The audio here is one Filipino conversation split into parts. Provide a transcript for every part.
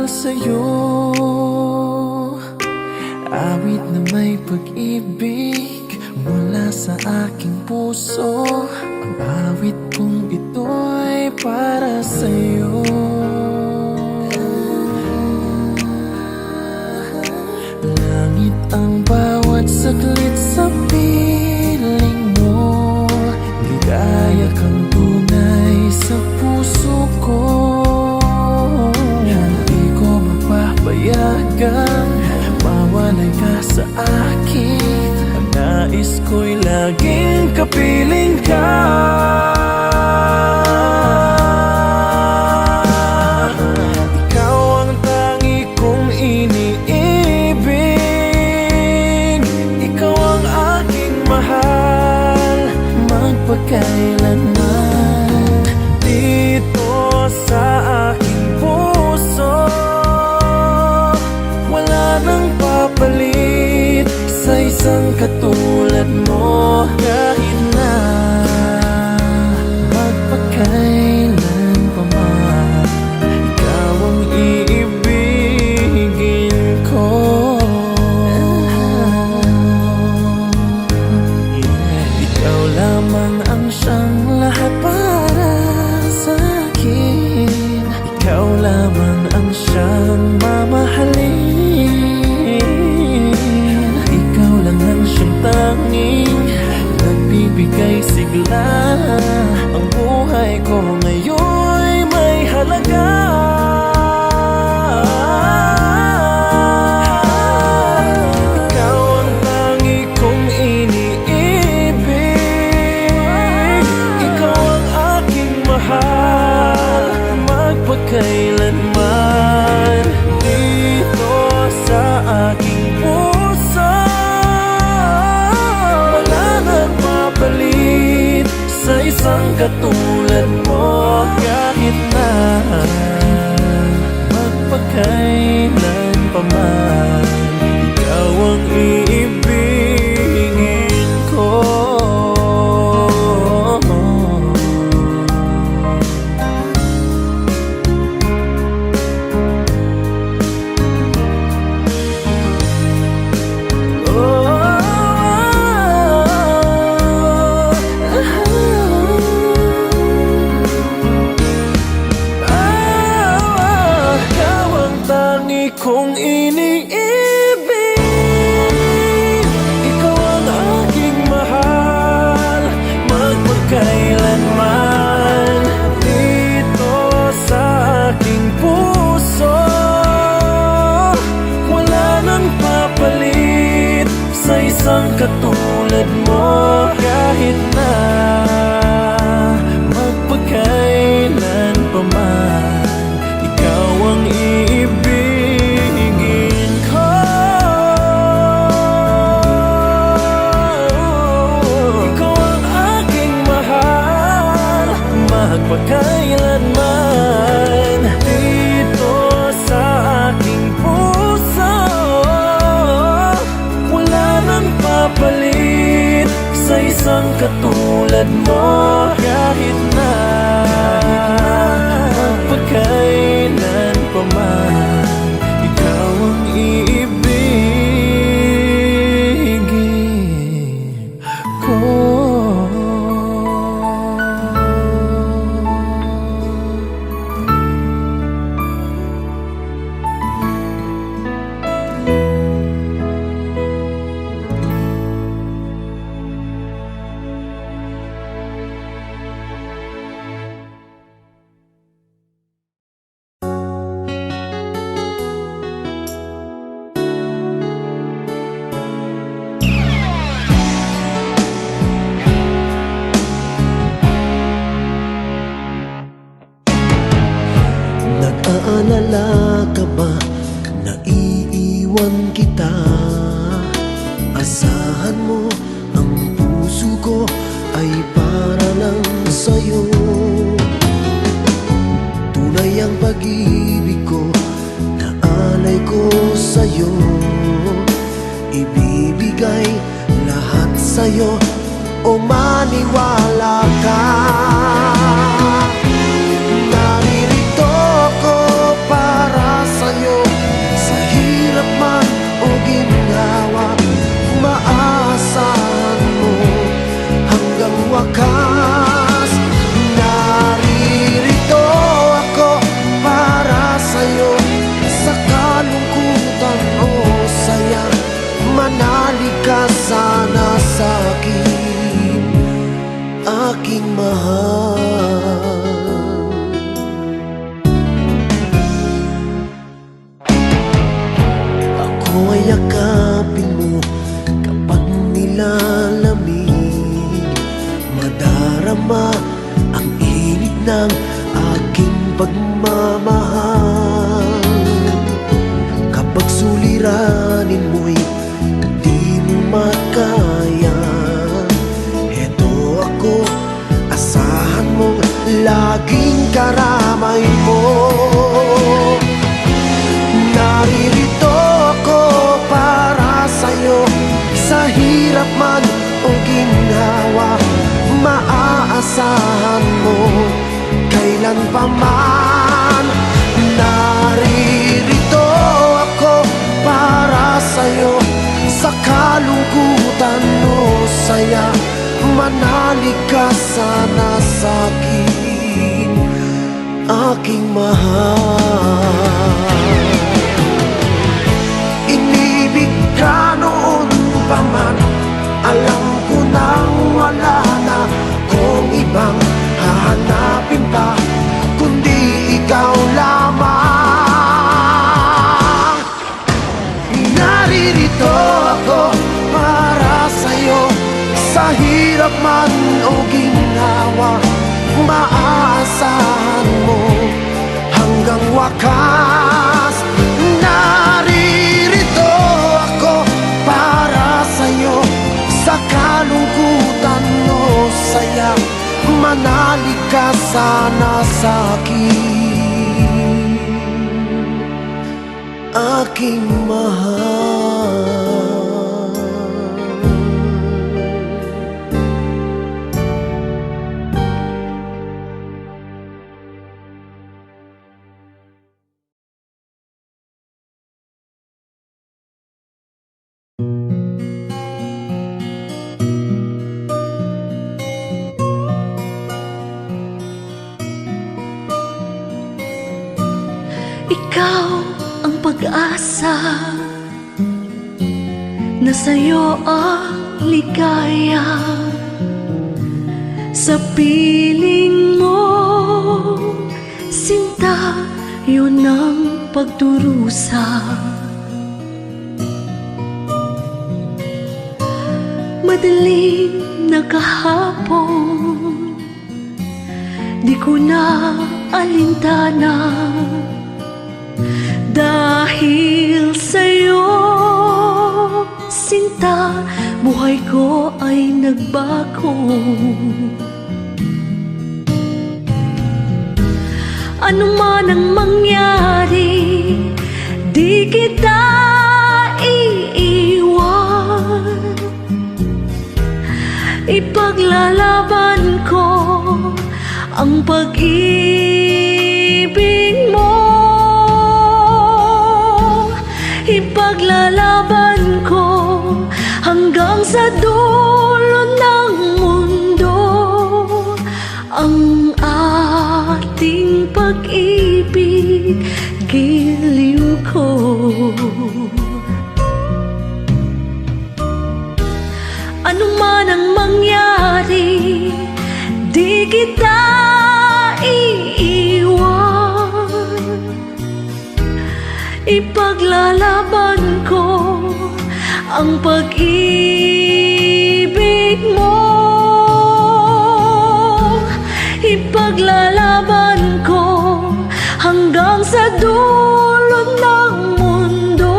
dahil sa'yo. Awit na may pag-ibig mula sa aking puso. Ang awit kong ito'y para sa'yo. Langit ang bawat saglit sa piling mo. Ligaya kang tunay sa puso ko. Hindi ko mapapayagan mawalay ka sa akin. Ang nais ko'y laging kapiling ka. Ikaw ang tangi kong iniibig. Ikaw ang aking mahal magpakailanman. Dito sa aking puso wala nang papalit sa isang katulad mo. Kahit na magpakailan pa man, ikaw ang iibigin ko. Ikaw lamang ang siyang lahat para sa akin. Ikaw lamang ang siyang mamahalin. Ikaw lang ang siyang tanging nagbibigay sigla. Ang buhay ko ngayon'y may halaga. Ikaw ang tangi kong iniibig. Ikaw ang aking mahal magpakailanman. Dito sa aking puso wala nang mapalit sa isang katulad mo. Kahit na magpakailan pa man, ikaw ang iibigin ko. Kung iniibig, ikaw ang aking mahal magpakailanman. Dito sa aking puso wala nang papalit sa isang katulad mo. Kahit na magpakailan pa man, ikaw ang iibigin ko. Ikaw ang aking mahal magpakailanman. Dito sa aking puso wala nang papalit sa isang katulad mo. Kahit na magpakailan pa man, ikaw ang iibigin ko. Nag-aalala ka ba na iiwan kita? Asahan mo ang puso ko ay para lang sa'yo. Tunay ang pag-ibig ko na alay ko sa'yo. Ibibigay lahat sa'yo o maniwala ka. Naririto ko para sa'yo. Ako ay yakapin mo kapag nilalamig, madarama ang init ng aking pagmamahal. Kapag suliranin mo'y di mo makaya, eto ako, asahan mong laging karamay mo. Naririto ako para sa'yo, sa hirap man o ginhawa, maaasahan mo kailan pa man. Naririto ako para sa'yo, sa kalungkutan o saya, manalig ka sana sa'kin, aking mahal. Inibig ka noon pa man, alam ko nang wala na kung ibang hahanapin pa, kundi ikaw lamang. Naririto ako para sa'yo, sa hirap man o ginhawa, maaasahan mo hanggang wakas. Naririto ako para sa'yo, sa kalungkutan o saya, manalig ka sana sa'kin, aking mahal. Ikaw ang pag-asa, na sa'yo ang ligaya. Sa piling mo, sinta, yun ang pagdurusa. Madaling na kahapon, di ko na alintana. Dahil sa'yo, sinta, buhay ko ay nagbago. Ano man ang mangyari, di kita iiwan. Ipaglalaban ko ang pag-ibig mo. Ipaglalaban ko hanggang sa dulo ng mundo ang ating pag-ibig, giliw ko. Ano man ang mangyari, di kita iiwan. Ipaglalaban ko ang pag-ibig mo. Ipaglalaban ko hanggang sa dulo ng mundo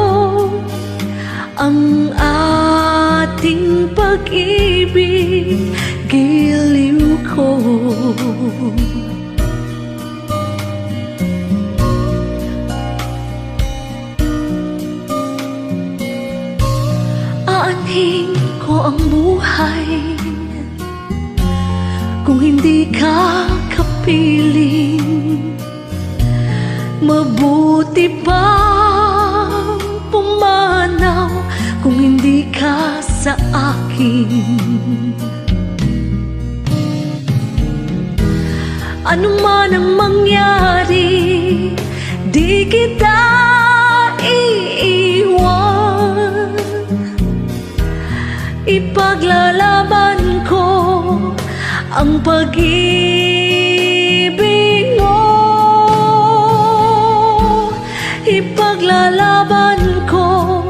ang ating pag-ibig, giliw ko. Aanhin ko ang buhay kung hindi ka kapiling. Mabuti pang pumanaw kung hindi ka sa akin. Ano man ang mangyari, di kita iiwan. Ipaglalaban ko ang pag-ibig mo. Ipaglalaban ko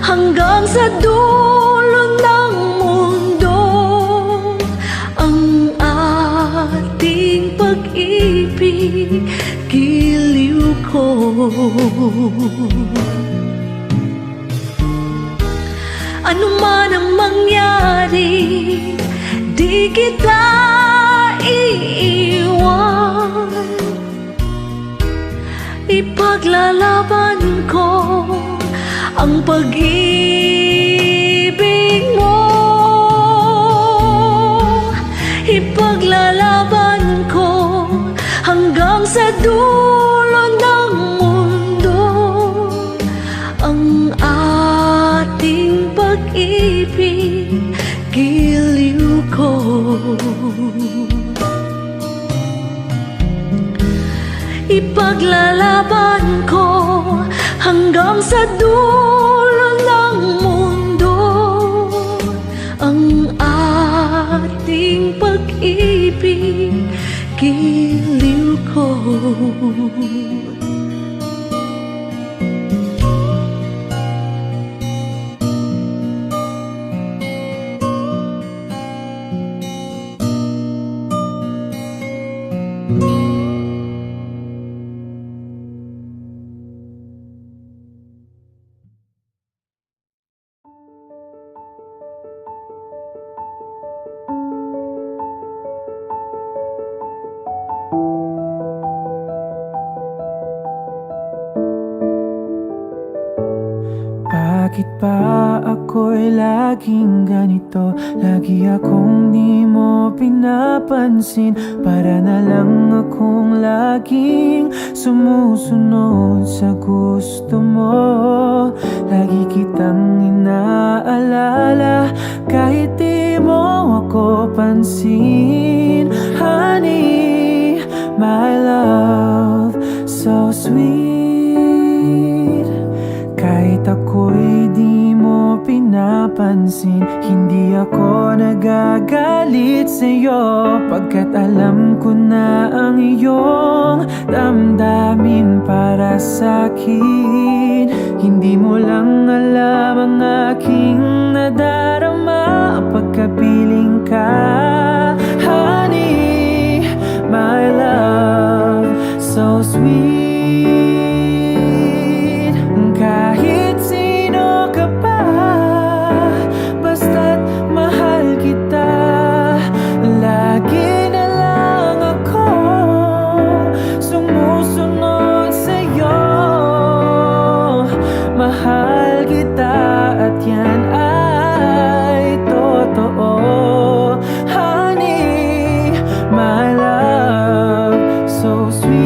hanggang sa dulo ng mundo ang ating pag-ibig, giliw ko. Ano man ang mangyari, di kita iiwan. Ipaglalaban ko ang pag-ibig mo. Ipaglalaban ko hanggang sa dulo ng mundo ang ating pag-ibig, giliw ko. Ipaglalaban ko hanggang sa dulo ng mundo ang ating pag-ibig, giliw ko. Bakit ba ako'y laging ganito? Lagi akong di mo pinapansin. Para na lang akong laging sumusunod sa gusto mo. Lagi kitang inaalala kahit di mo ako pansin. Honey, my love, so sweet. Kahit ako'y di mo pinapansin, hindi ako nagagalit sa'yo, pagkat alam ko na ang iyong damdamin para sa'kin. Hindi mo lang alam ang aking nadarama pagkapiling ka. Honey, my love, so sweet. Kahit sino ka pa, basta't mahal kita. Lagi na lang ako sumusunod sa'yo. Mahal kita at yan ay totoo. Honey, my love, so sweet.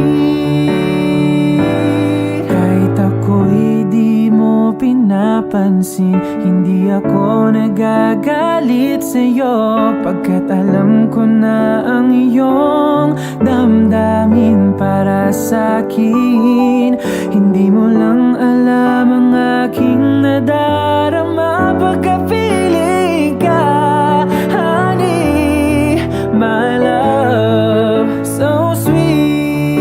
Kahit ako'y di mo pinapansin, hindi ako nagagalit sa'yo, pagkat alam ko na ang iyong damdamin para sa'kin. Hindi mo lang alam ang aking nadarama pagkapiling ka. Honey, my love, so sweet.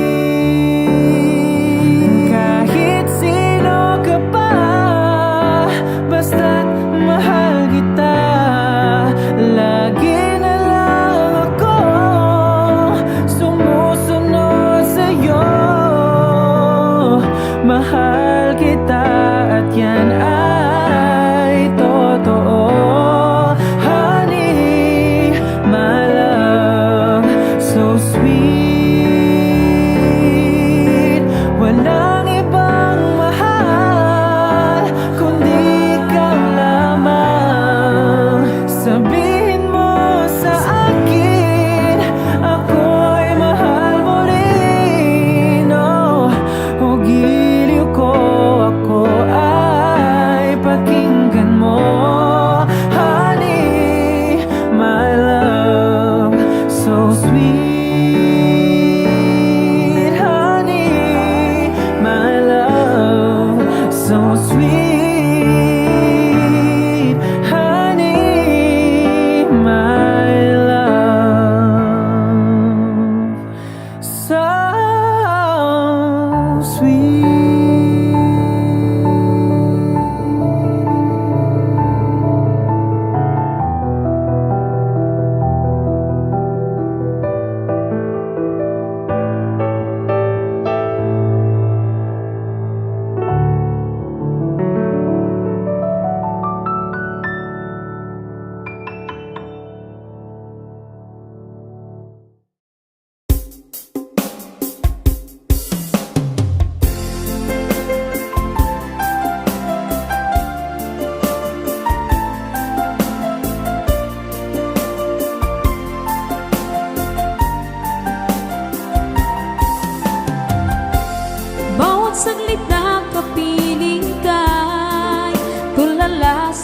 Kahit sino ka pa, basta't mahal kita. Lagi na lang ako sumusunod sa'yo. Mahal kita at yan ay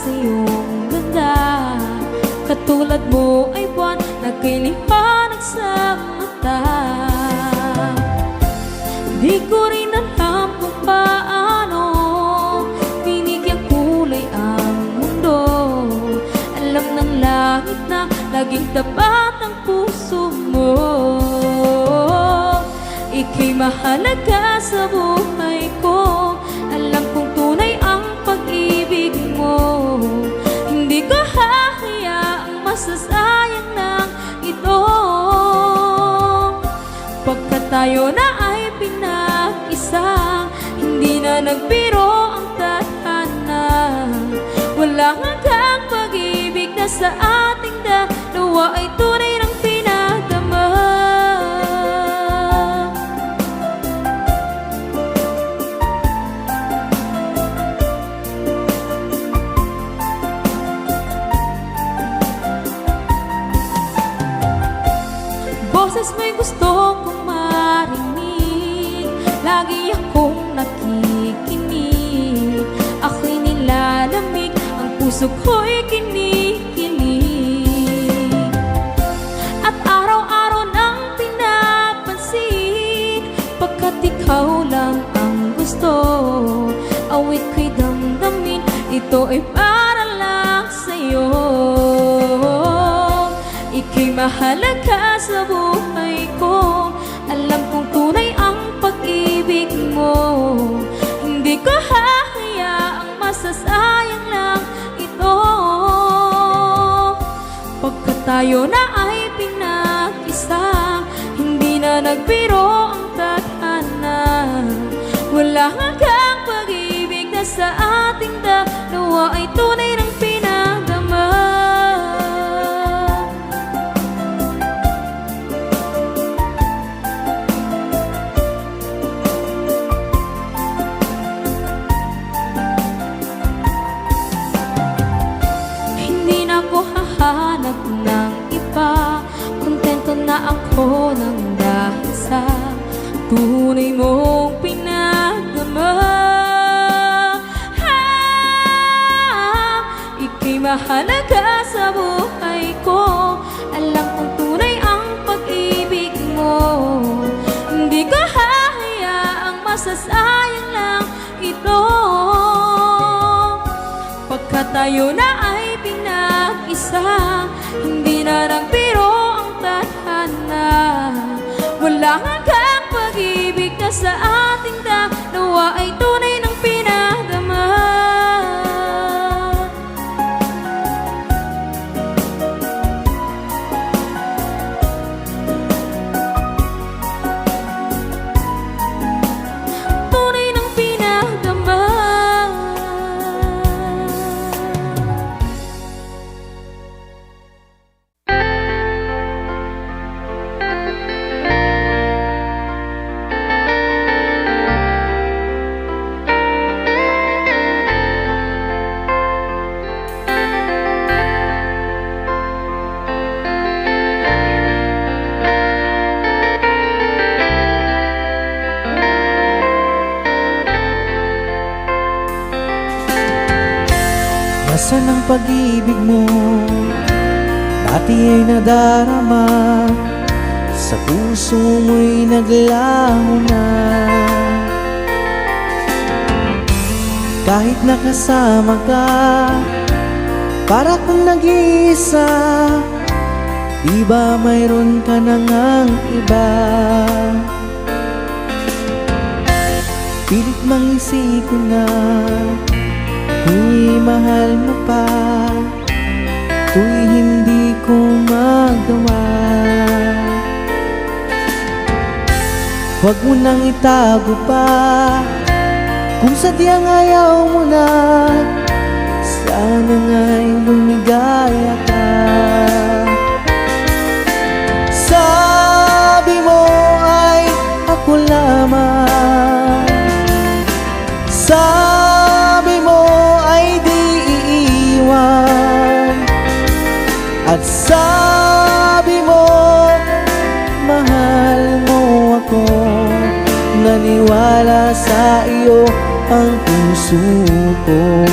sa iyong ganda. Katulad mo ay buwan na kay liwanag sa mata. Di ko rin alam kung paano binigyang kulay ang mundo. Alam ng langit na laging tapat ang puso mo. Ika'y mahalaga sa buhay ko. Alam kong tunay ang pag-ibig mo. Hindi ko hahayaang masasayang ng ito. Pagkat tayo na ay pinag-isa, hindi na nagbiro ang tadhana. Walang hanggang pag-ibig na sa ating dalawa ay tunay ng pinagdama. Boses mo'y gusto kong marinig, lagi akong nakikinig. Ako'y nilalamig, ang puso ko'y kinikilig. At araw-araw nang pinapansin, pagkat ikaw lang ang gusto. Awit ko'y damdamin, ito ay para lang sa'yo. Ika'y mahalaga sa buhay ko. Alam kong tunay ang pag-ibig mo. Hindi ko hahayaang masasayang lang ito. Pagkat tayo na ay pinag-isa, hindi na nagbiro ang tadhana. Wala hanggang pag-ibig na sa ating dalawa ay tunay ng pinagdama. Hanap ng iba, kontento na ako ng dahil sa tunay mong pinagdama. Ika'y mahalaga sa buhay ko. Alam kong tunay ang pag-ibig mo. Hindi ko hahayaang masasayang lang ito. Pagkat tayo na ay pinag-isa, hindi na nagbiro ang tadhana. Wala hanggang pag-ibig na sa ating dalawa ay tunay ng pinagdama. Tunay ng pinagdama. Nasaan ang pag-ibig mo? Dati ay nadarama, sa puso mo'y naglaho na. Kahit nakasama ka, para kang nag-iisa. Di ba mayroon ka na ngang iba? Pilit mang isipin na kung mahal mo pa, to'y hindi ko magawa. Huwag mo nang itago pa, kung sadyang ayaw mo na, sana nga'y lumigaya ka. Sabi mo ay ako lamang, sabi mo ay di iiwan, at sabi mo mahal mo ako. Naniwala sa iyo ang puso ko.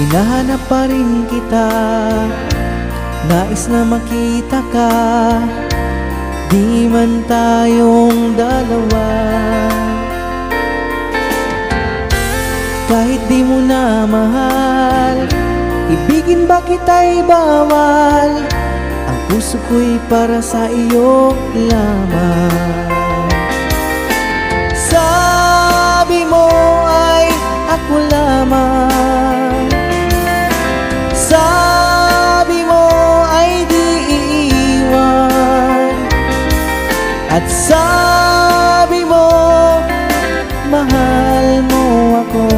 hinahanap pa rin kita. Nais na makita ka, di man tayong dalawa. Kahit di mo na mahal, ibigin ba kita'y bawal? Ang puso ko'y para sa iyo lamang. Sabi mo ay ako lamang, sabi mo ay di iiwan, at sabi mo mahal mo ako.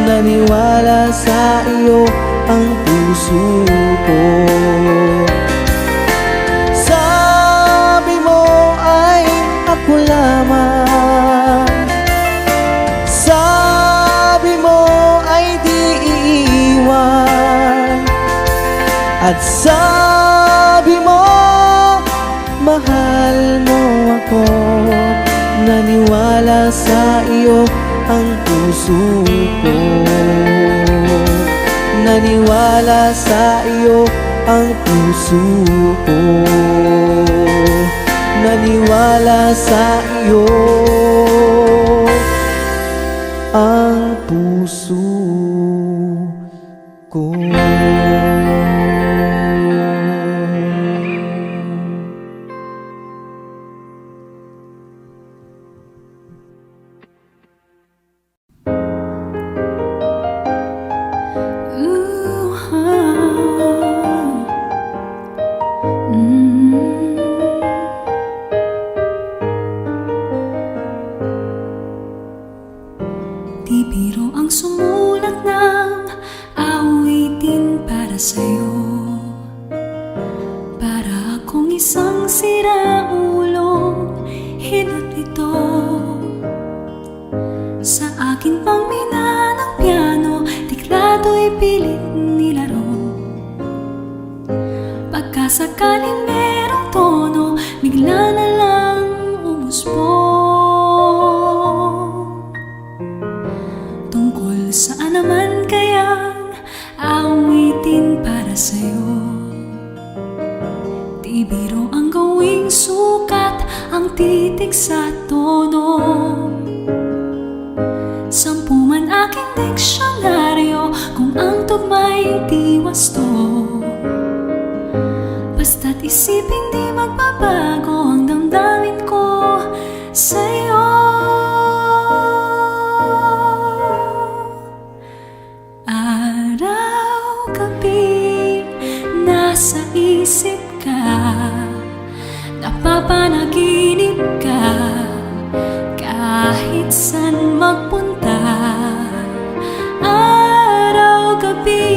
Naniwala sa iyo ang puso ko. Sabi mo ay ako lamang, sabi mo ay di iiwan, at sabi mo mahal mo ako. Naniwala sa iyo ang puso ko. Naniwala sa iyo ang puso ko. Naniwala sa iyo ang puso ko. Di biro ang sumulat ng awitin para sa'yo. Para akong isang siraulong hinatito. Sa akin pang mina ng piano, tiklado'y pilit nilaro. Pagkasakaling merong tono, bigla na lang umusbong. Tungkol saan naman kayang awitin para sa'yo? Di biro ang gawing sukat, ang titik sa tono. 10 man aking diksyonaryo, kung ang tugma'y di wasto. Basta't isipin di magbabago ang damdamin ko sa'yo. Araw-gabi nasa isip ka, napapanaginip ka, kahit saan magpunta. Araw-gabi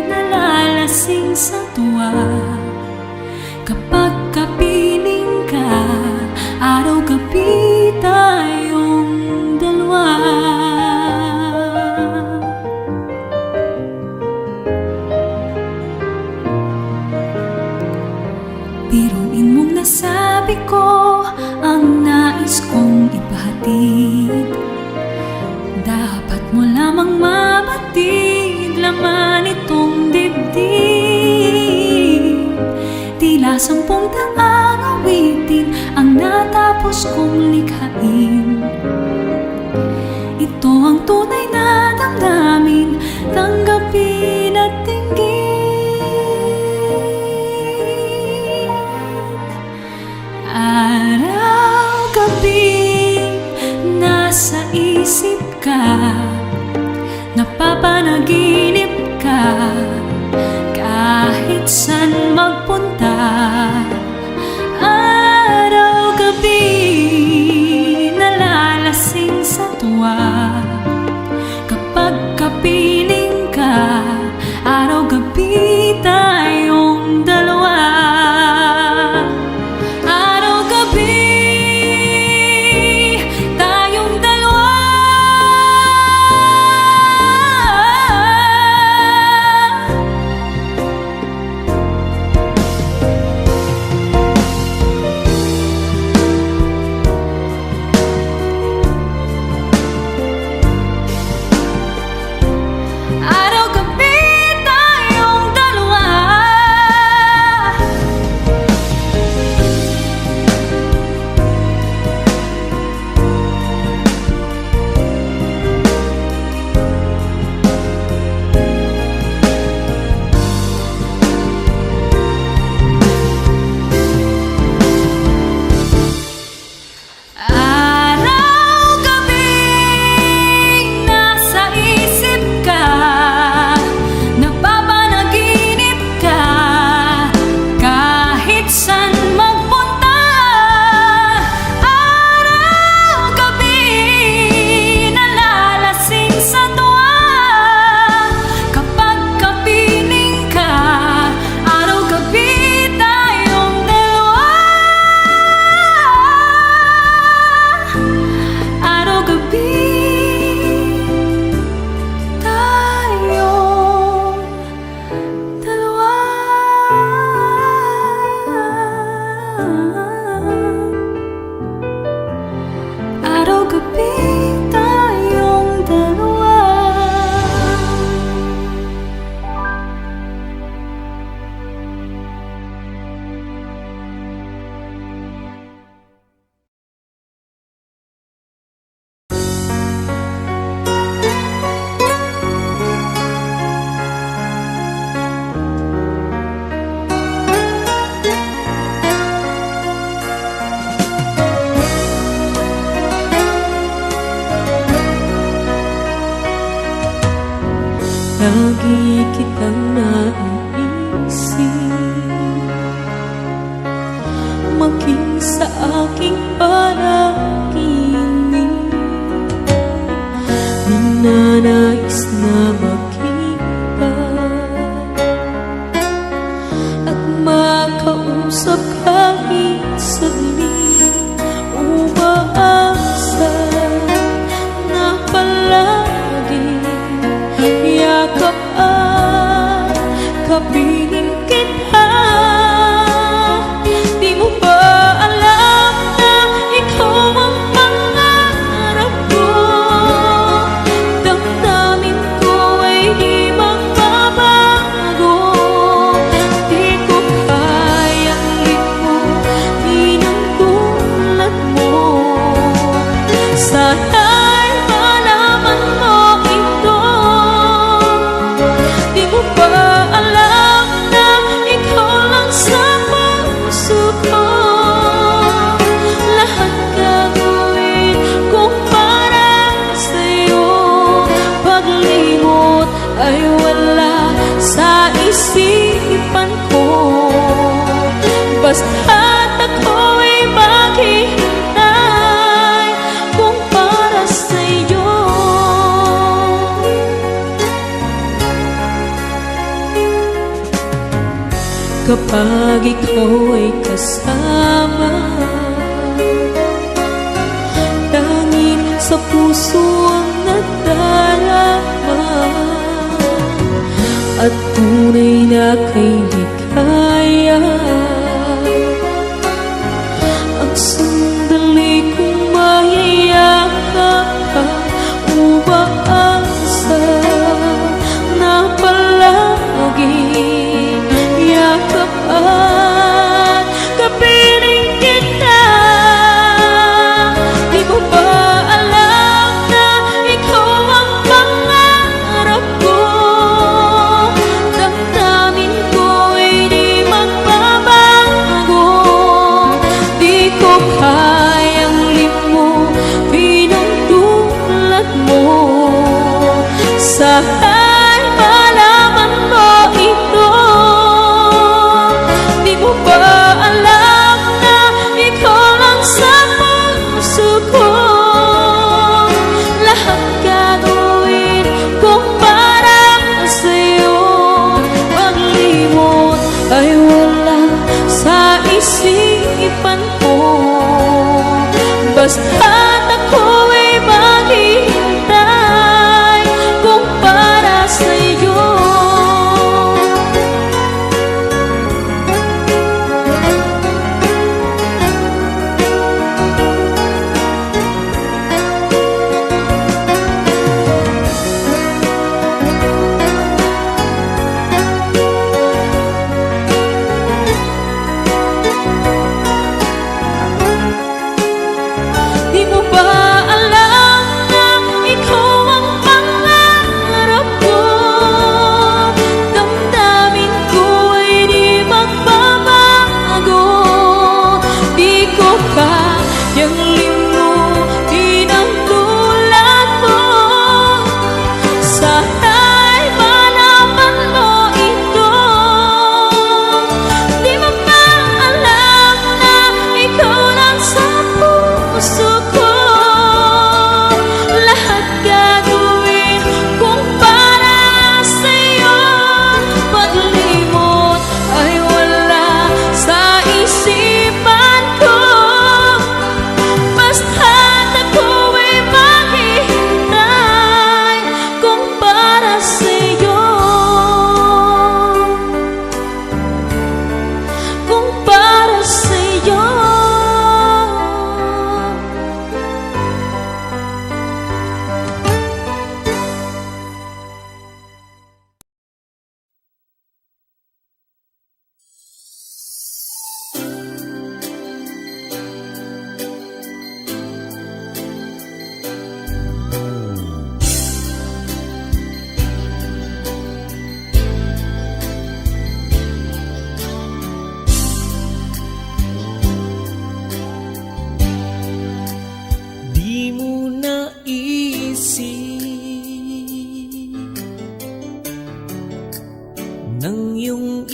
nalalasing sa tuwa, kapag kapiling ka. Araw-gabi tayong dalawa. Biruin mong nasabi ko ang nais kong ipahatid. Dapat mo lamang mabatid laman itong dibdib. Tila 10 daang awitin ang natapos kong likhain. Ito ang tunay na damdamin, tanggapin at tingin. Araw-gabi nasa isip ka, napapanaginip ka, kahit saan magpunta. Araw-gabi nalalasing sa tuwa, kapag kapiling ka. kitang naisip, maging sa aking panaginip. Ninanais na makita at makausap kahit saglit. Umaasa na palagi yakap at kapiling kita. Di mo ba alam na ikaw ang pangarap ko? Damdamin ko ay di magbabago. Di ko kayang limutin ang tulad mo. Sana'y malaman mo ito. Di mo ba alam na ikaw lang sa puso ko? Lahat gagawin kung para sa'yo. Paglimot ay wala sa isipan ko. Basta't ako'y maghihintay kung para sa'yo. Kapag ikaw ay kasama, tanging sa puso ang nadarama, at tunay na kay likaya. Ang sandali kong mayayakap ka, umaasa na palagi yakap at kapiling kita. Di mo ba alam na ikaw ang pangarap ko? Damdamin ko ay di magbabago. Di ko kayang limutin ang tulad mo. Sana'y malaman mo ito. Di mo ba alam na ikaw lang sa puso ko? Lahat gagawin kung para sa'yo. Paglimot ay wala sa isipan ko. Basta't ako'y maghihintay kung para sa'yo. Di mo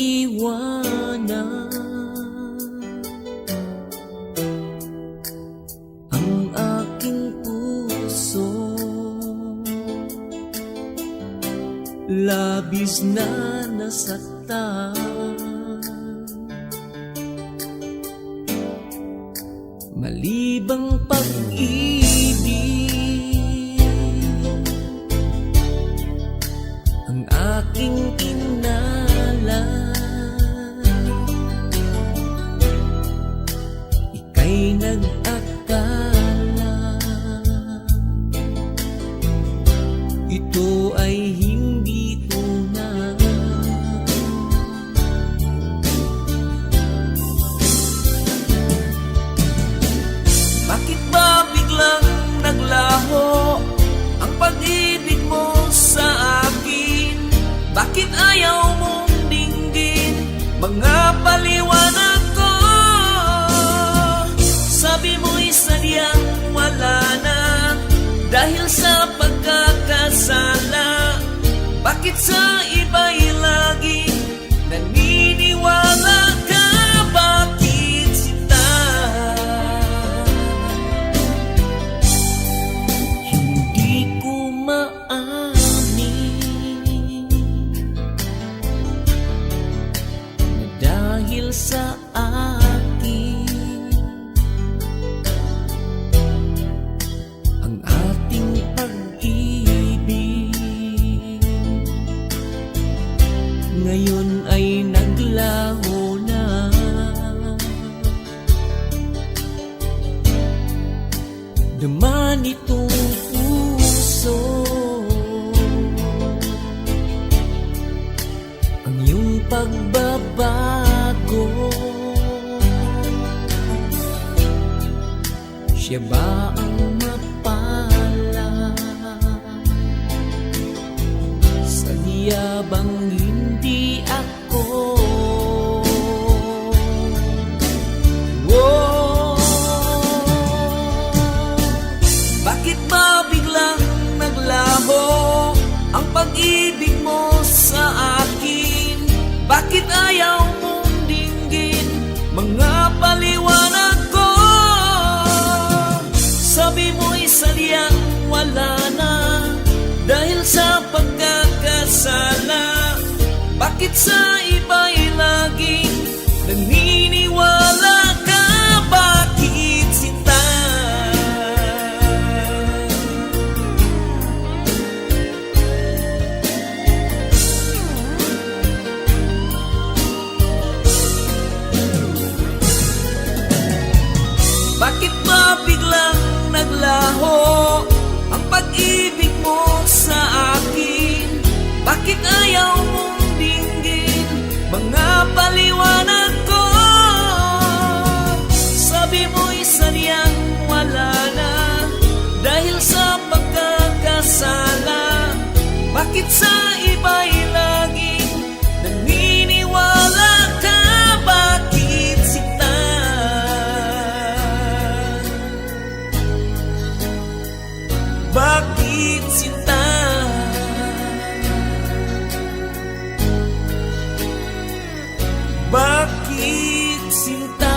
iniwanan ang aking puso. Labis na nasaktan, malibang pag-ibig ang aking inalan. Ika'y nag-akala ito ay hindi tunay. Bakit ba biglang naglaho ang pag-ibig mo sa akin? Bakit ayaw mong dinggin mga paliwanag ko? Sabi mo'y sadyang wala na dahil sa pagkakasala. Bakit sa iba'y laging naniniwala ka? Bakit sinta? Hindi ko maamin na dahil sa akin ang ating pag-ibig ngayon ay naglaho na. Naman itong puso ang iyong pagbabago. Siya ba ang mapala? Sadya bang hindi ako? Oh, bakit ba biglang naglaho ang pag-ibig mo sa akin? Bakit ayaw mong dinggin mga paliwanag ko? Sabi mo'y sadyang wala na dahil sa pagkakasala. Bakit sa iba'y laging naniniwala ka? Bakit sinta? Bakit ba biglang naglaho ang pag-ibig mo sa akin? Bakit ayaw mong dinggin mga paliwanag ko? Sabi mo'y sadyang wala na dahil sa pagkakasala. Bakit sa iba'y laging naniniwala ka? Bakit sinta? Bakit sinta? Bakit sinta?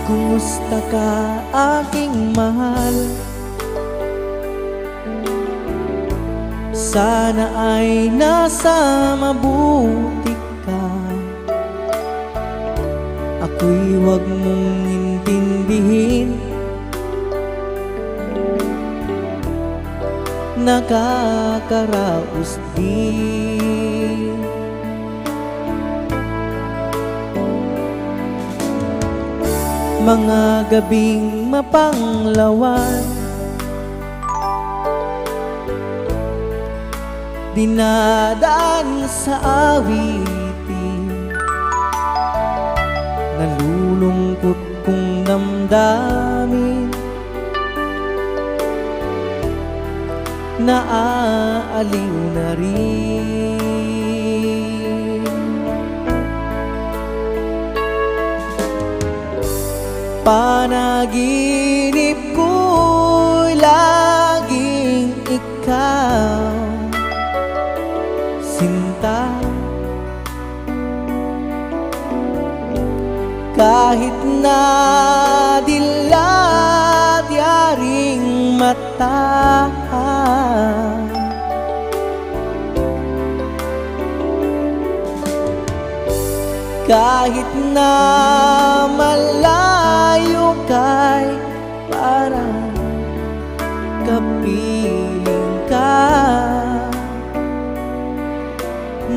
Kumusta ka aking mahal? Sana ay nasa mabuti ka. Ako'y huwag mong intindihin, nakakaraos din. mga gabing mapanglawan, dinadaan sa awitin, nalulungkot kong damdamin, naaaliw na rin. Panaginip ko'y laging ikaw, sinta. Kahit na dilat yaring mata, kahit na malayo kay parang kapiling ka,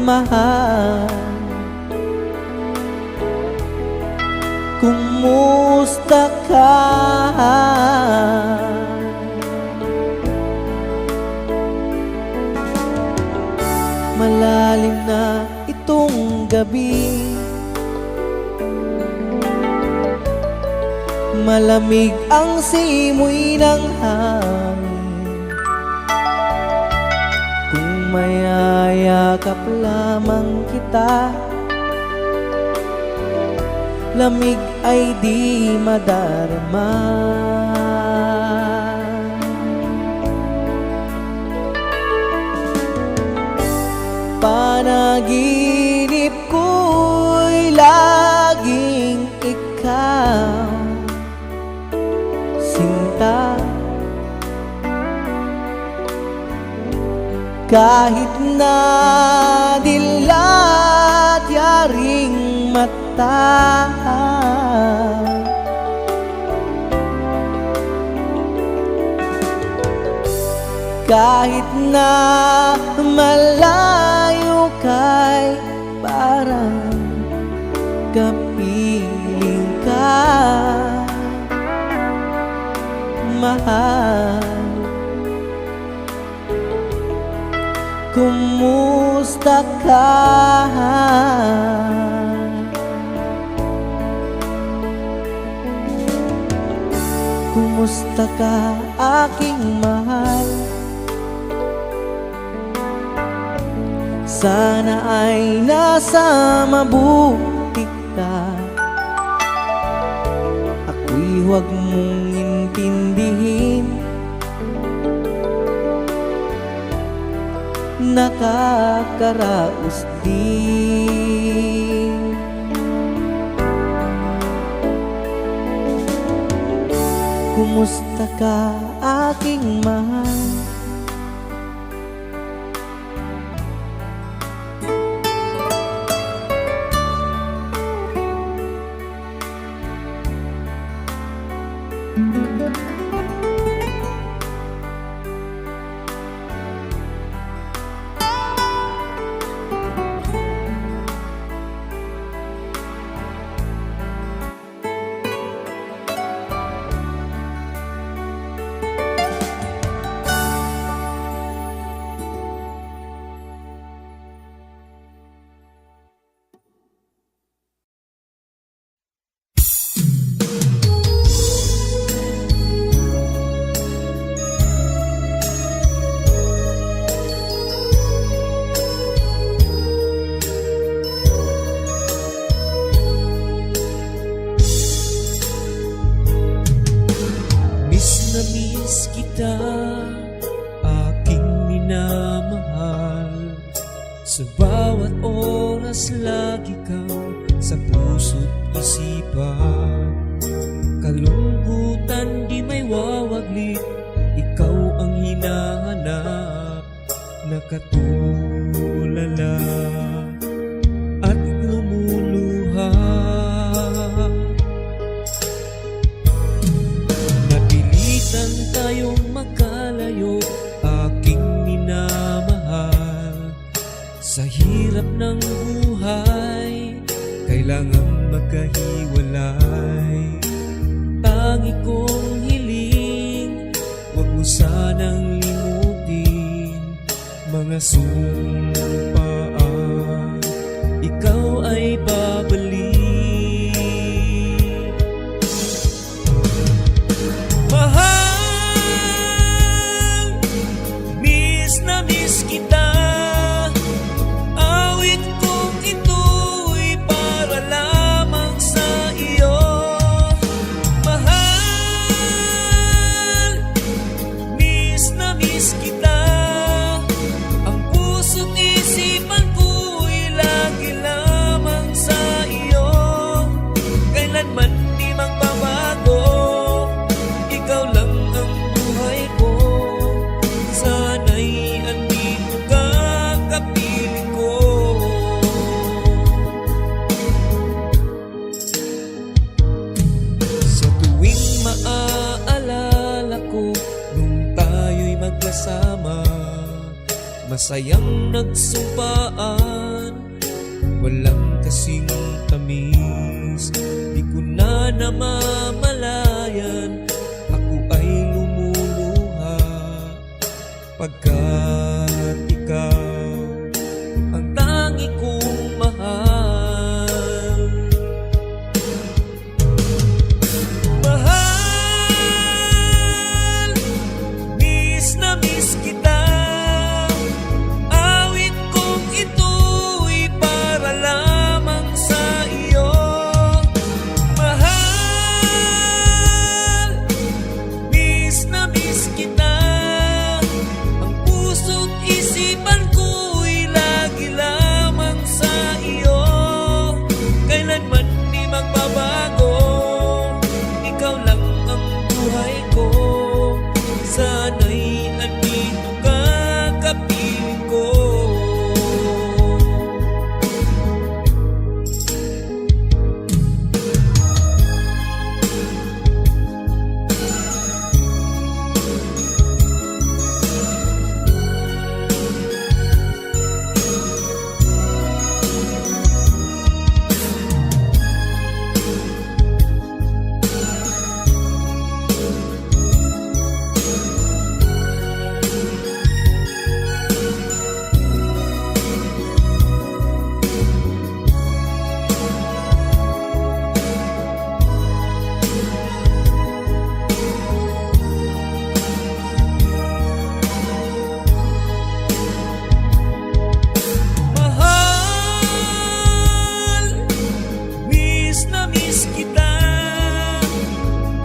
mahal. Kumusta ka? Malalim na itong gabi, malamig ang simoy ng hangin. Kung mayayakap lamang kita, lamig ay di madarama. Panaginip ko'y laging ikaw, sinta. Kahit na dilat yaring mata, kahit na malayo kay parang kapiling ka, mahal. Kumusta ka? Kumusta ka, aking mahal? Sana ay nasa mabuti ka. Ako'y huwag mong intindihin, nakakaraos din. Kumusta ka, aking mahal? Namiss kita, aking minamahal. Sa bawat oras lagi kang sa puso't isipan. Kalungkutan di may wawaglit, ikaw ang hinahanap. Nakatulala at lumuluha. Napilitan tayong makalayo, aking minamahal. Sa hirap ng buhay, kailangang magkahiwalay. tangi kong hiling, huwag mo sanang limutin mga sumpaan, ikaw ay babalik. Mahal, miss na miss kita. Awit kong ito'y para lamang sa iyo. Mahal, miss na miss kita. Ang puso't isipan ko'y lagi lamang sa iyo. Kailanman di magbabago, ikaw lang ang buhay ko. Sana'y andito ka, kapiling ko. Sa tuwing maaalala ko nung tayo'y magkasama, masayang nagsumpaan, walang kasing tamis. Di ko na namamalayan, ako ay lumuluha pagkat ikaw ang tangi kong mahal. Mahal, miss na miss kita. Awit kong ito'y para lamang sa iyo. Mahal, miss na miss kita. Ang puso't isipan ko'y lagi lamang sa iyo. Kailanman di magbabago, ikaw lang ang buhay ko. Sana'y andito ka, kapiling ko. Mahal, miss na miss kita.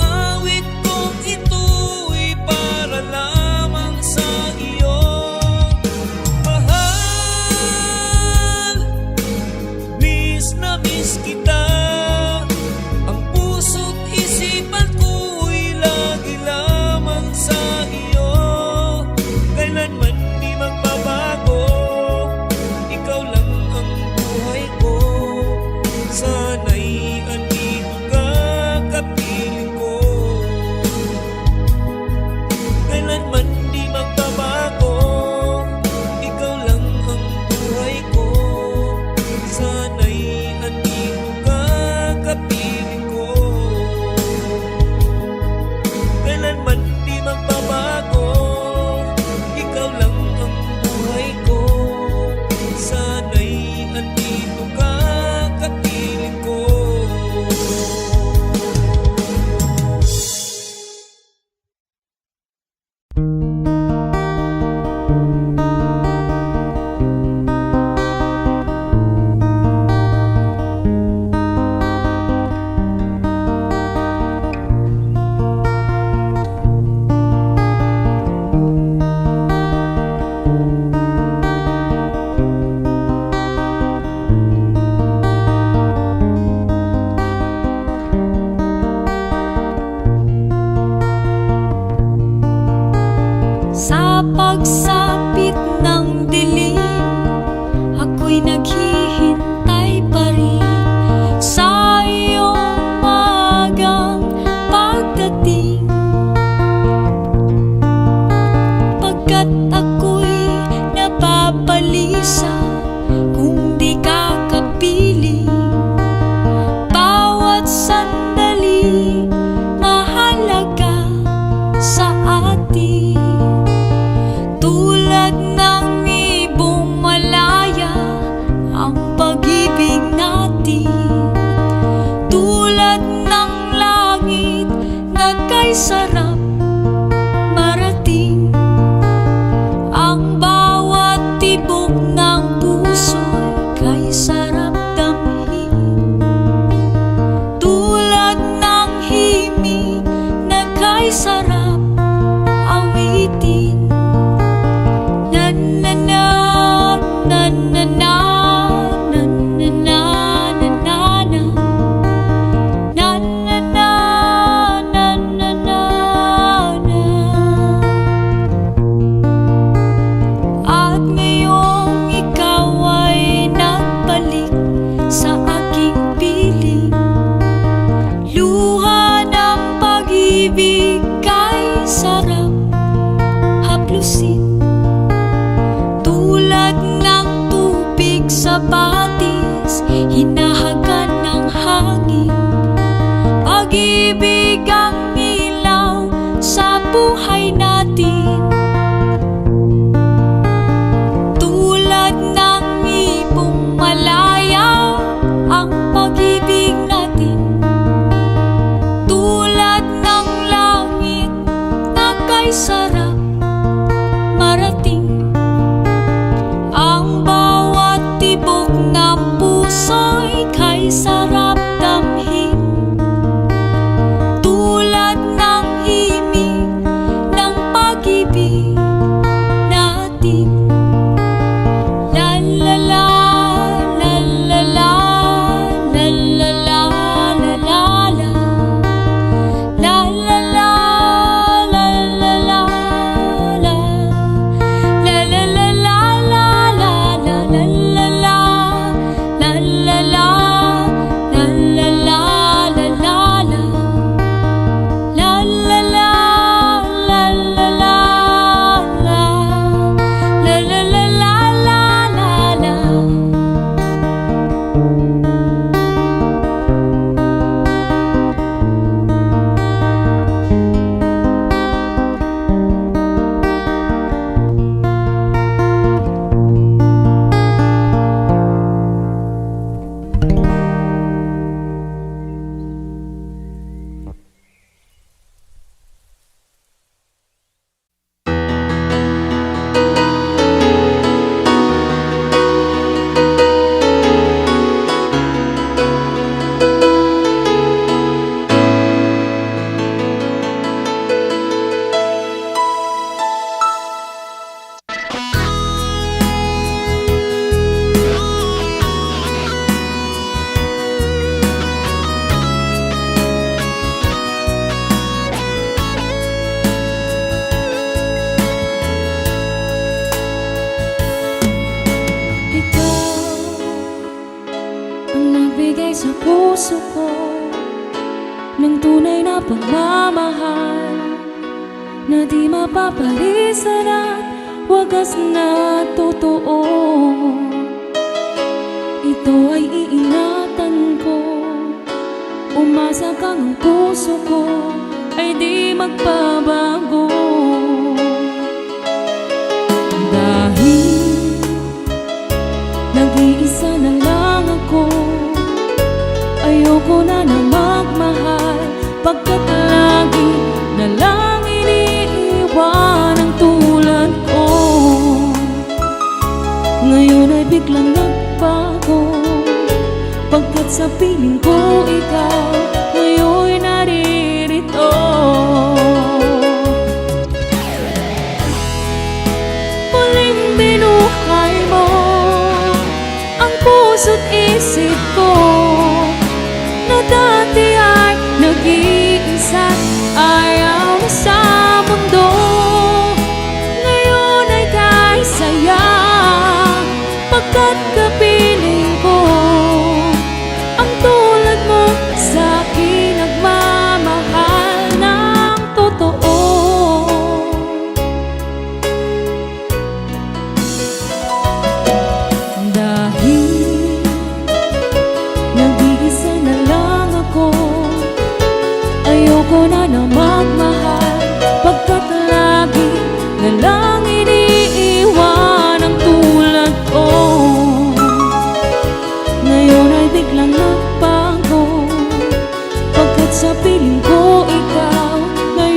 Awit kong ito'y para lamang sa iyo. Mahal, miss na miss kita. Ang puso't isipan ko'y lagi lamang sa iyo. Kailanman di magbabago, ikaw lang ang buhay ko. Sana'y andito ka, kapiling ko. Kailanman di magbabago, ikaw lang ang buhay ko. Sana'y andito ka, kapiling ko. Kailanman di magbabago, ikaw lang ang buhay ko. Sana'y andito ka, kapiling ko. Sa pagsapit ng dilim, ako'y naghihintay pa rin sa iyong maagang pagdating. Pagkat ako'y nababalisa kung di ka kapiling. Bawat sandali, mahal sarap marating. Ang bawat tibok ng puso'y kay sarap damhin. Tulad ng himig na kay sarap awitin. Na na na, na na na, na na na, na na na. Na na na, na na na, na. At ngayong ikaw ay nagbalik sa aking piling, luha ng pag-ibig kay sarap haplusin. Tulad ng tubig sa batis, hinahagan ng hangin. Pag-ibig ang ilaw sa buhay natin. Tulad ng ibong malaya ang pag-ibig natin. Tulad ng langit na kay sarap marating. Ang bawat tibok ng puso'y kay sarap damhin. Tulad ng himig ng pag-ibig natin. La la la, la la la, la la la, la la la. La la la, la la la, la. La la la la, la la la, la la la. La la la, la la la, la la la. La la la, la la la, la. La la la la, la la la. Ikaw ang nagbigay sa puso ko ng tunay na pagmamahal na di mapapalisan at wagas na totoo. Ito ay iingatan ko, umasa kang ang puso ko ay di magbabago. Dahil nag-iisa na lang ako, ayoko na na magmahal, pagkat lagi na lang iniiwan ang tulad ko. Ngayon ay biglang nagbago, pagkat sa piling ko ikaw ngayon'y naririto. Muling binuhay mo ang puso't isip ko, na dati ay nag-iisa't ayaw na sa mundo. Ngayon ay kay saya, pagkat kapiling ko ang tulad mo sa akin nagmamahal ng totoo. Dahil nag-iisa na lang ako, ayoko na na magmahal, pagkat lagi na lang iniiwan ang tulad ko. Ngayon ay biglang nagbago, pagkat sa piling ko ikaw ngayon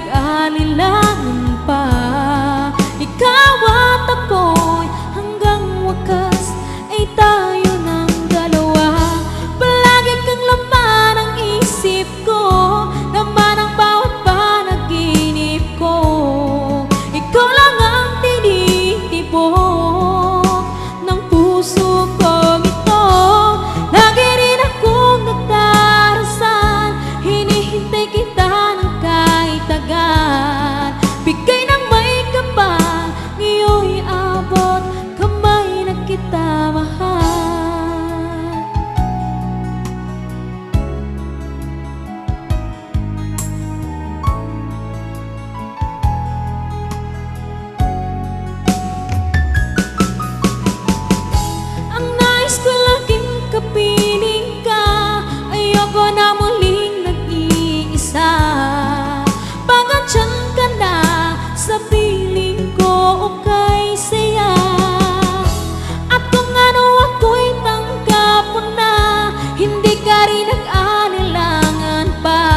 nag-alilangan pa. Ikaw at ako'y hanggang wakas ay tayo ng dalawa. Palagi kang laman ng isip ko, laman ang bawat panaginip ko. Ikaw lang ang tinitibok ng puso kong ito. Lagi rin akong nagdarasal, hinihintay kita ng kahit agad. Bigay ng may kapal, ngayon'y abot kamay na kita mahal. Ang nais ko laging kapiling ka, ayoko na muling nag-iisa. Pagandyan ka na sa piling ko, okay saya. At kung ano ako'y tanggap mo na, hindi ka rin nag-anilangan pa.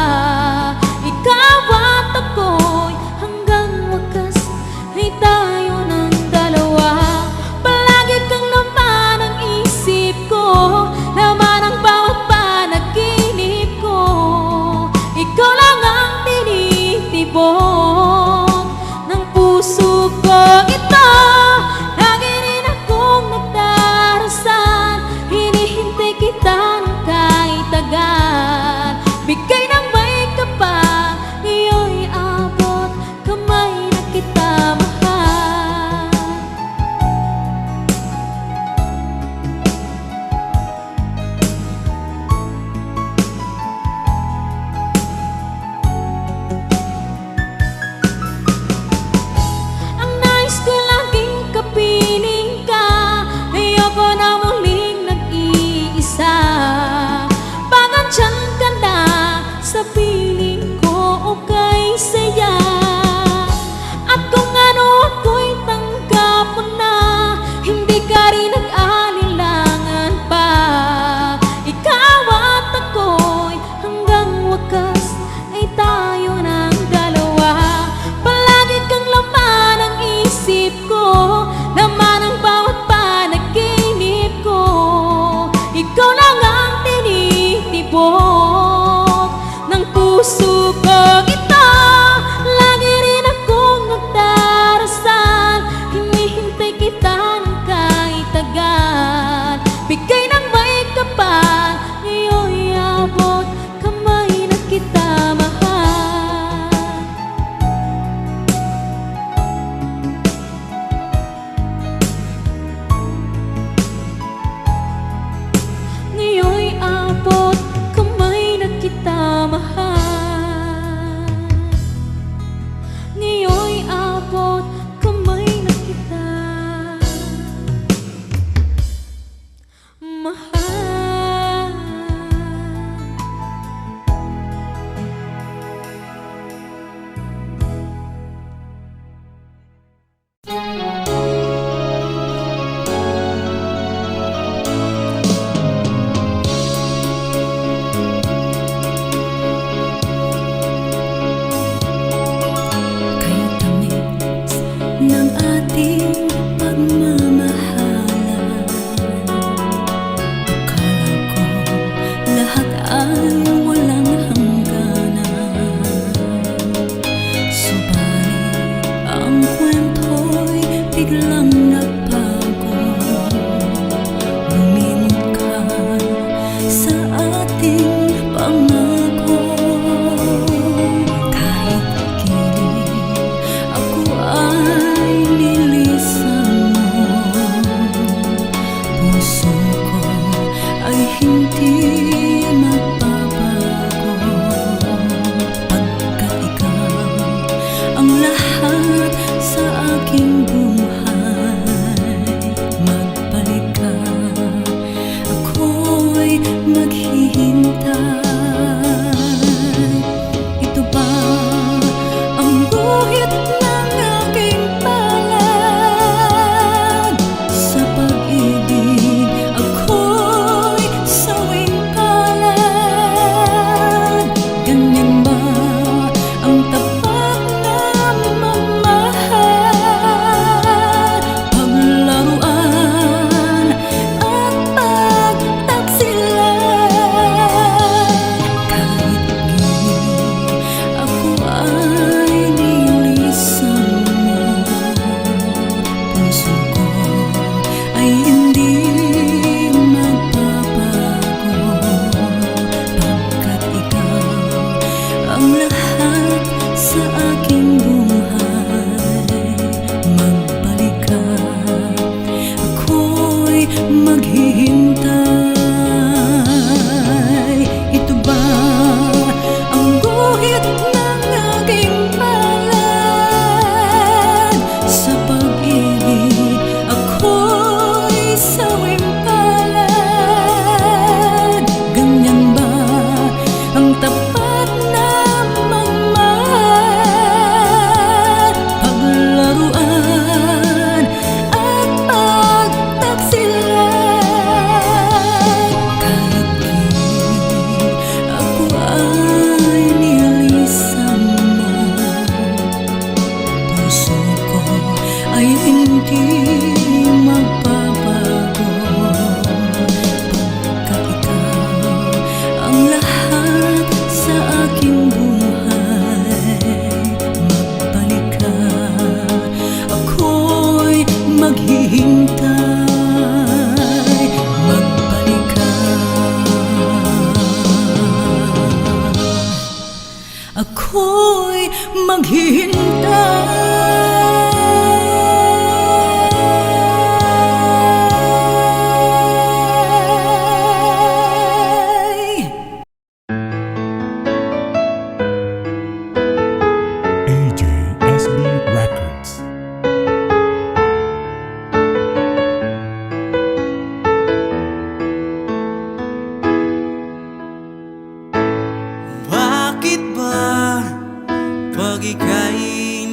Ikaw at ako'y hanggang wakas ay tayo ng dalawa. Palagi kang laman ng isip ko, laman ang bawat panaginip ko. Ikaw lang ang tinitibok ng puso ko ito. Lagi rin akong nagdarasal, hinihintay kita ng kahit agad. Bigay ng may kapal, ngayon'y abot kamay na kita mahal. Ang nais ko laging kapiling ka, ayoko na muling nag-iisa. Pagandyan ka na sa piling ko, okay saya. At kung ano ako'y tanggap mo na, hindi ka rin nag-anilangan pa. Ikaw at ako'y hanggang wakas ay tayo ng dalawa. Palagi kang laman ng isip ko, laman ang bawat panaginip ko. Ikaw lang ang tinitibok ng puso ko ito. Lagi rin akong nagdarasal, hinihintay kita ng kahit agad. Bigay ng may kapal, ngayon'y abot kamay na kita mahal. Ngayon'y abot kamay na kita mahal. Ngayon'y abot kamay na kita mahal. Kay tamis ng ating pagmamahalan, akala ko lahat ay walang hangganan. Subalit ang kwento'y biglang nagbago. Lumingon ka sa ating pangako. Kahit kilig ako ay nilisan mo, puso ko ay hindi magbabago. Pagka ikaw ang lahat sa aking buhay, maghintay. AJSB Records. Bakit ba pag ika'y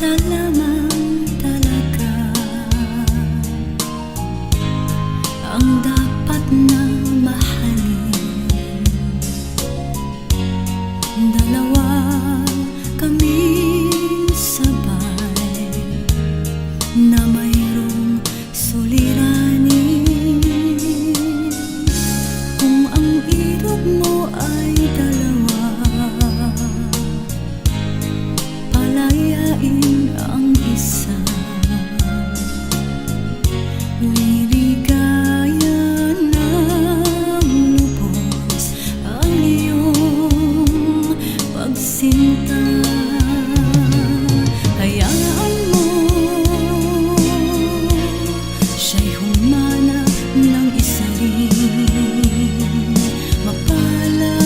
isa lamang talaga ang dapat na mahalin. Dalawa kaming sabay na mayroong suliranin. Kung ang ilog mo ay dalawa, palayain ang isa. Liligaya ng lubos ang iyong pagsinta. Hayaan mo siya'y humana ng isa rin, mapalad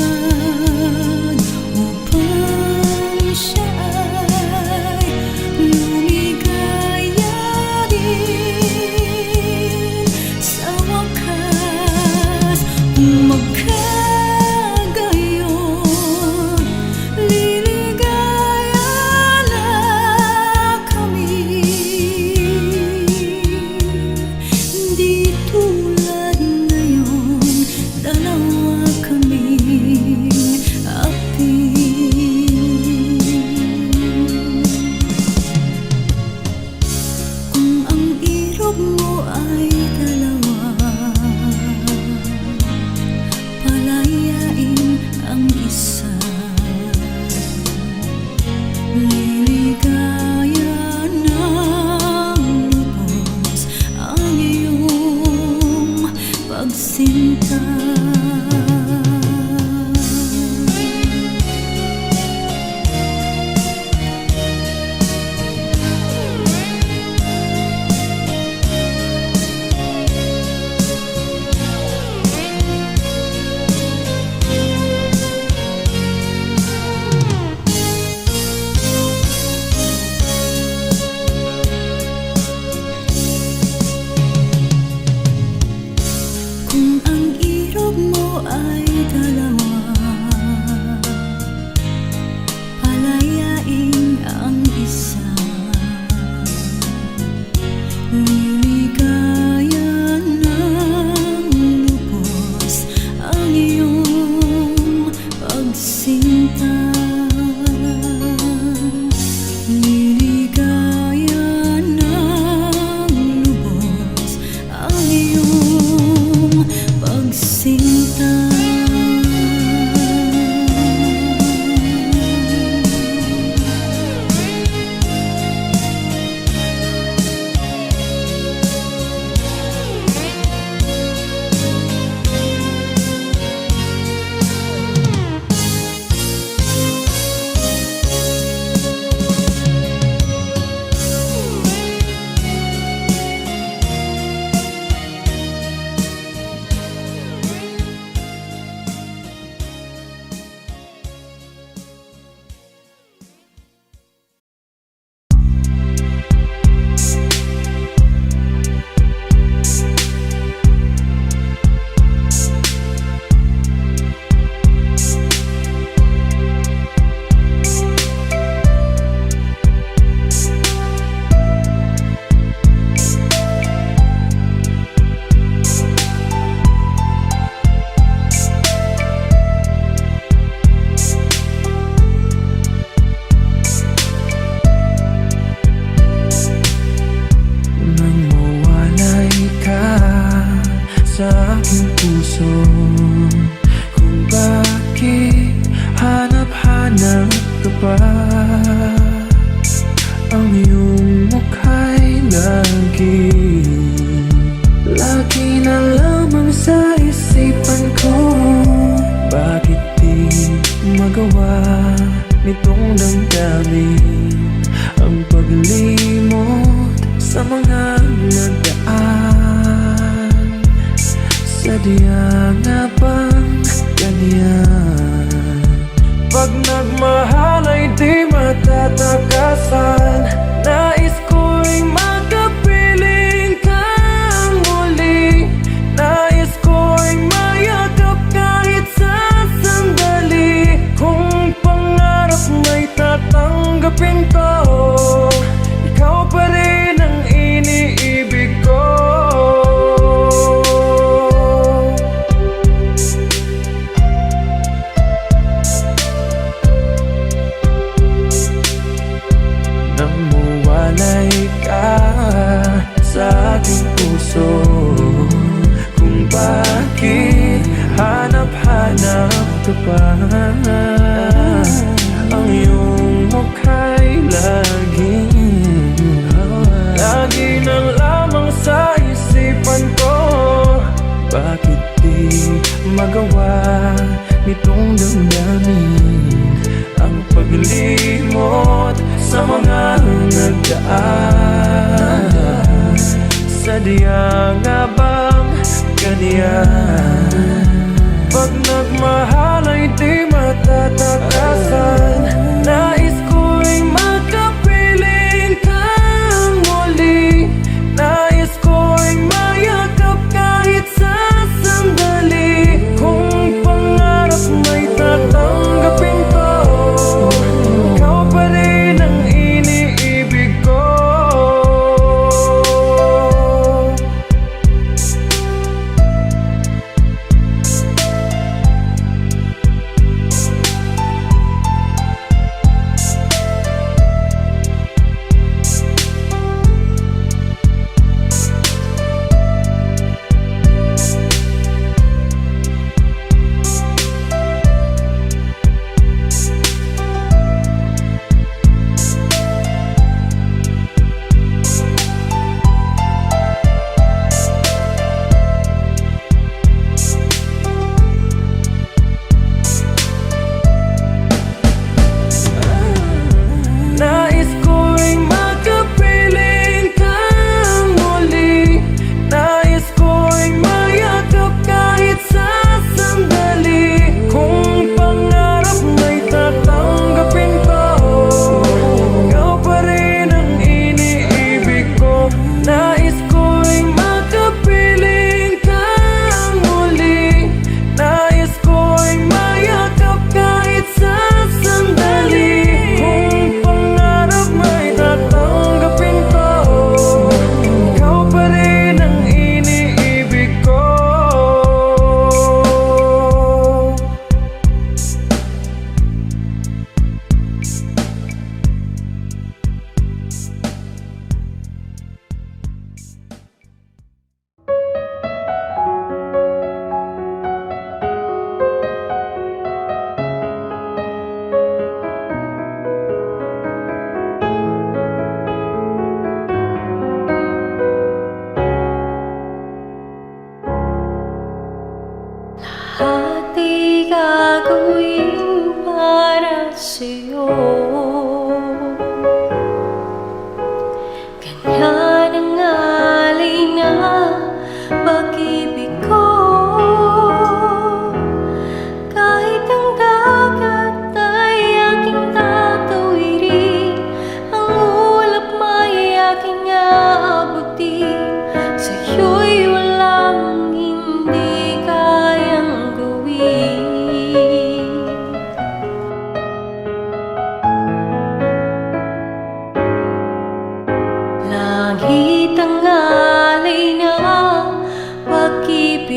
upang siya ay lumigaya din sa wakas. Kung magkagayon, liligaya na kami. Di tulad ngayon, dalawa kaming atin. Kung ang ilog mo ay dalawa, palayain ang isa. Liligaya ng lubos ang iyong pagsinta. Kung ang ilog mo ay dalawa, palayain ang isa. Liligaya ng lubos ang iyong pagsinta. Liligaya ng lubos ang iyong pagsinta. Nang mawalay ka sa aking puso, kung bakit hanap-hanap ka pa, ang iyong mukha'y lagi na lamang sa isipan ko. Bakit di magawa nitong damdamin ang paglimot sa mga nagdaan? Sadya nga bang ganyan? Pag nagmahal ay di matatakasan. Nais ko'y makapiling kang muli. Nais ko'y mayakap kahit sa sandali. Kung pangarap may tatanggapin ko,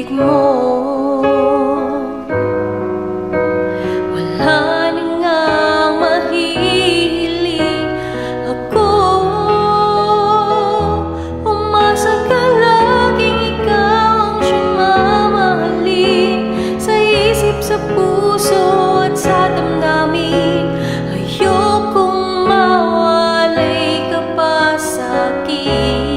pag-ibig mo. Wala na ngang mahihiling ako. Umasa ka laging ikaw ang siyang mamahalin. Sa isip, sa puso at sa damdamin, ayokong mawalay ka pa sa'kin.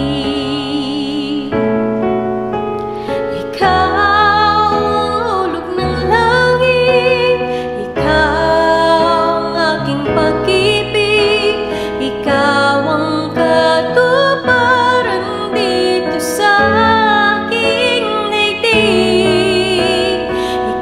Ikaw ang hulog ng langit, ikaw ang aking pag-ibig, ikaw ang katuparan dito sa aking daigdig.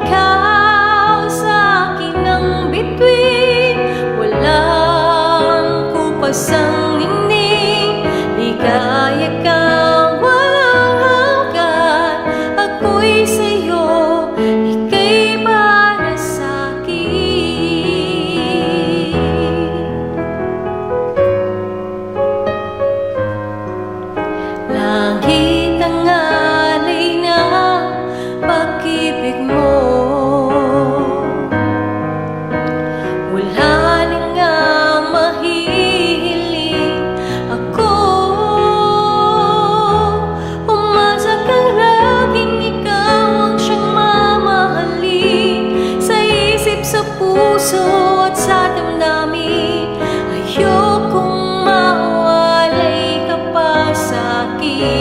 Ikaw sa akin ang bituin, walang kupas ang ningning. Ligaya kang walang hanggan, ako'y sa'yo, ika'y para sa'kin. Langit ang alay na pag-ibig mo. Wala na ngang mahihiling ako. Umasa kang laging ikaw ang siyang mamahalin. Sa isip, sa puso at sa damdamin, ayokong mawalay ka pa sa'kin.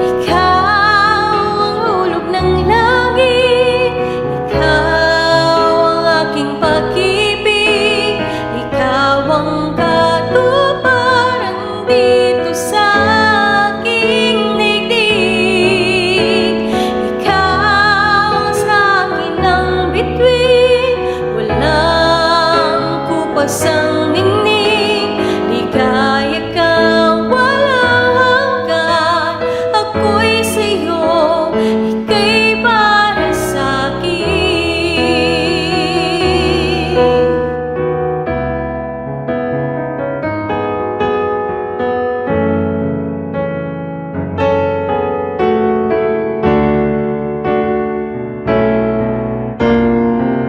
Ikaw ang hulog ng langit, ikaw ang aking pag-ibig, ikaw ang katuparan dito sa aking daigdig. Ikaw sa akin ang bituin, walang kupas ang ningning. Ligaya kang walang hanggan, ako'y sa'yo, ika'y para sa'kin.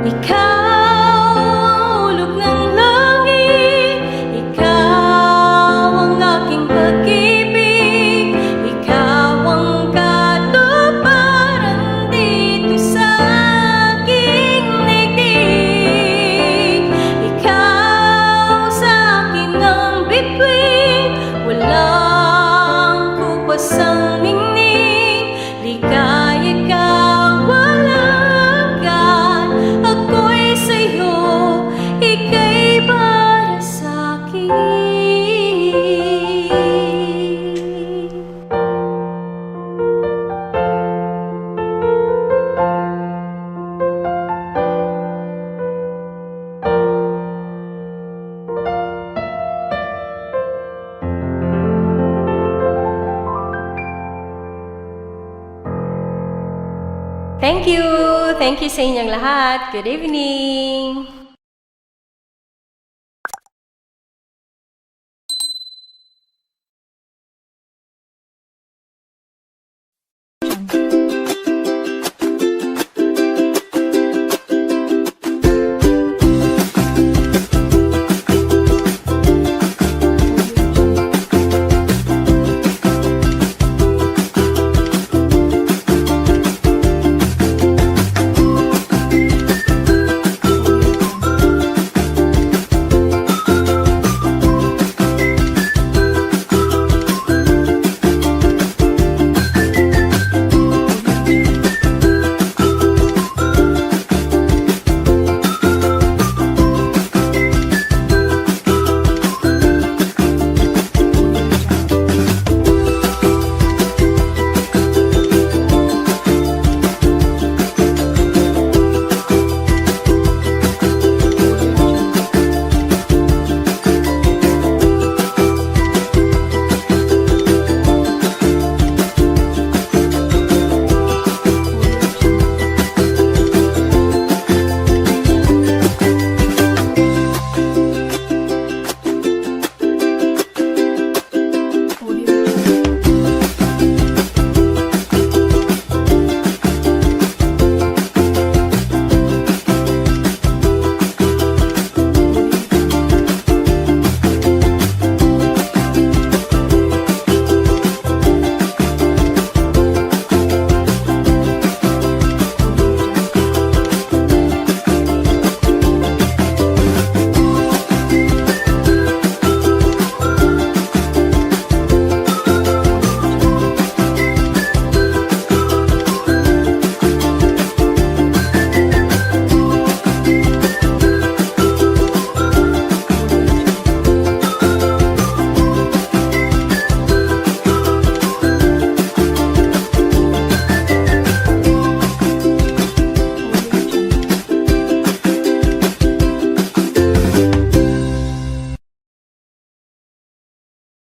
Ikaw ang hulog ng langit, ikaw ang aking pag-ibig, ikaw ang katuparan dito sa aking daigdig. Ikaw sa akin ang bituin, walang kupas ang ningning. Ligaya kang walang hanggan, ako'y sa'yo, ika'y para sa'kin. Thank you! Thank you sa inyong lahat. Good evening!